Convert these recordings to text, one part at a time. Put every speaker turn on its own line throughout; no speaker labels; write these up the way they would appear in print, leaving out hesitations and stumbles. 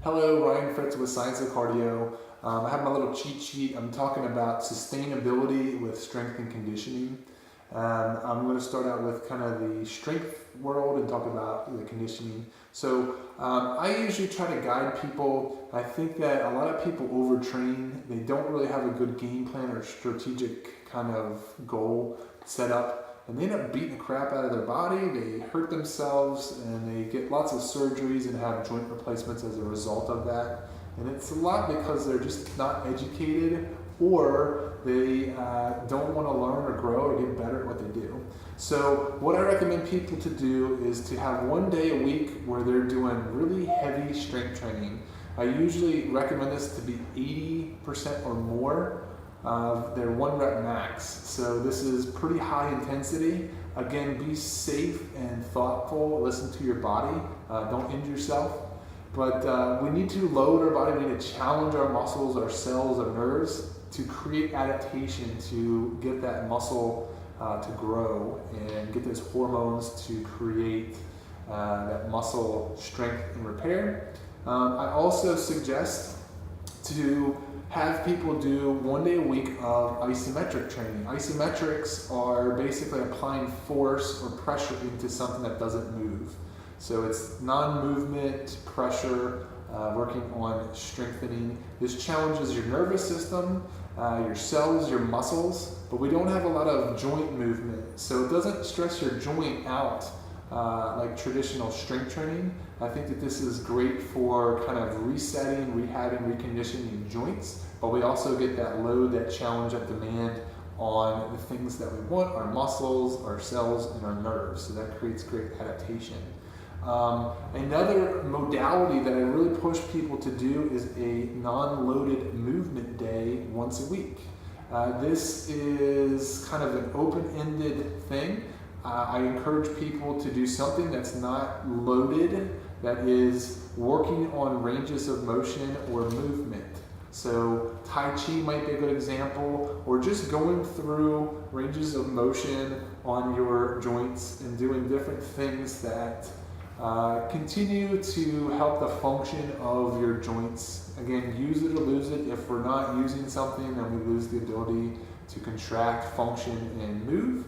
Hello, Ryan Fritz with Science of Cardio. I have my little cheat sheet. I'm talking about sustainability with strength and conditioning. I'm going to start out with kind of the strength world and talk about the conditioning. I usually try to guide people. I think that a lot of people overtrain. They don't really have a good game plan or strategic kind of goal set up. And they end up beating the crap out of their body, they hurt themselves, and they get lots of surgeries and have joint replacements as a result of that. And it's a lot because they're just not educated, or they don't want to learn or grow or get better at what they do. So what I recommend people to do is to have one day a week where they're doing really heavy strength training. I usually recommend this to be 80% or more of their 1 rep max. So this is pretty high intensity. Again, be safe and thoughtful. Listen to your body. Don't injure yourself. But we need to load our body. We need to challenge our muscles, our cells, our nerves to create adaptation to get that muscle to grow and get those hormones to create that muscle strength and repair. I also suggest to have people do 1 day a week of isometric training. Isometrics are basically applying force or pressure into something that doesn't move. So it's non-movement pressure, working on strengthening. This challenges your nervous system, your cells, your muscles, but we don't have a lot of joint movement. So it doesn't stress your joint out like traditional strength training. I think that this is great for kind of resetting, rehabbing, reconditioning joints, but we also get that load, that challenge, that demand on the things that we want, our muscles, our cells, and our nerves. So that creates great adaptation. Another modality that I really push people to do is a non-loaded movement day once a week. This is kind of an open-ended thing. I encourage people to do something that's not loaded, that is working on ranges of motion or movement. So Tai Chi might be a good example, or just going through ranges of motion on your joints and doing different things that continue to help the function of your joints. Again, use it or lose it. If we're not using something, then we lose the ability to contract, function, and move.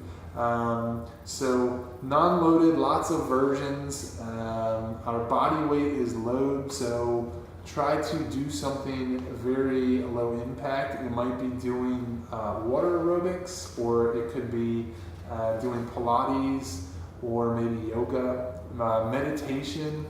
So non-loaded, lots of versions. Our body weight is load, so try to do something very low impact. It might be doing water aerobics, or it could be doing Pilates, or maybe yoga, meditation,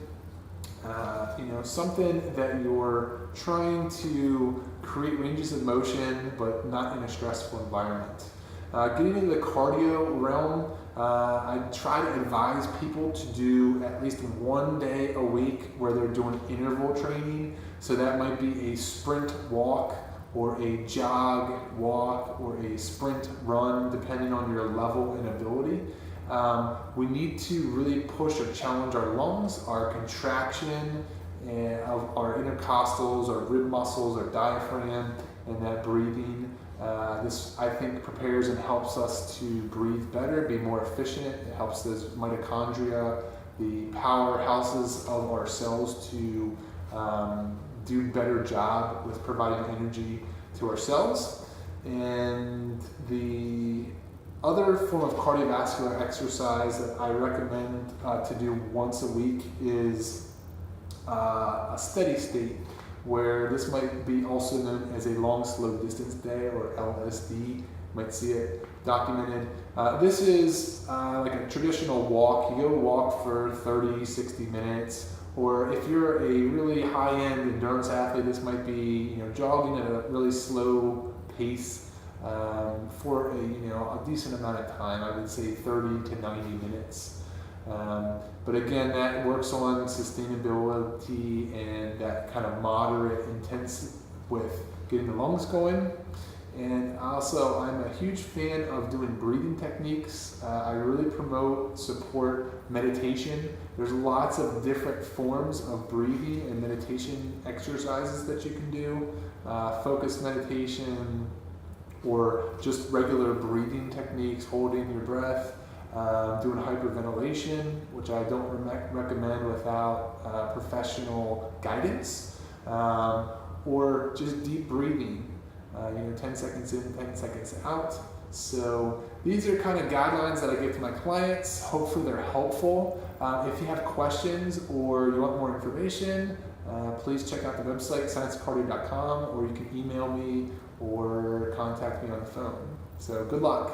something that you're trying to create ranges of motion, but not in a stressful environment. Getting into the cardio realm, I try to advise people to do at least 1 day a week where they're doing interval training. So that might be a sprint walk, or a jog walk, or a sprint run, depending on your level and ability. We need to really push or challenge our lungs, our contraction of our intercostals, our rib muscles, our diaphragm, and that breathing. This, I think, prepares and helps us to breathe better, be more efficient. It helps those mitochondria, the powerhouses of our cells, to do a better job with providing energy to our cells. And the other form of cardiovascular exercise that I recommend to do once a week is a steady state, where this might be also known as a long slow distance day, or LSD. You might see it documented. This is like a traditional walk. You go walk for 30, 60 minutes, or if you're a really high-end endurance athlete, this might be jogging at a really slow pace for a decent amount of time. I would say 30 to 90 minutes. But again, that works on sustainability and that kind of moderate intense with getting the lungs going. And also, I'm a huge fan of doing breathing techniques. I really promote, support meditation. There's lots of different forms of breathing and meditation exercises that you can do. Focused meditation, or just regular breathing techniques, holding your breath. doing hyperventilation, which I don't recommend without professional guidance, or just deep breathing, 10 seconds in, 10 seconds out. So these are kind of guidelines that I give to my clients. Hopefully they're helpful. If you have questions or you want more information, please check out the website, silencecardio.com, or you can email me or contact me on the phone. So good luck.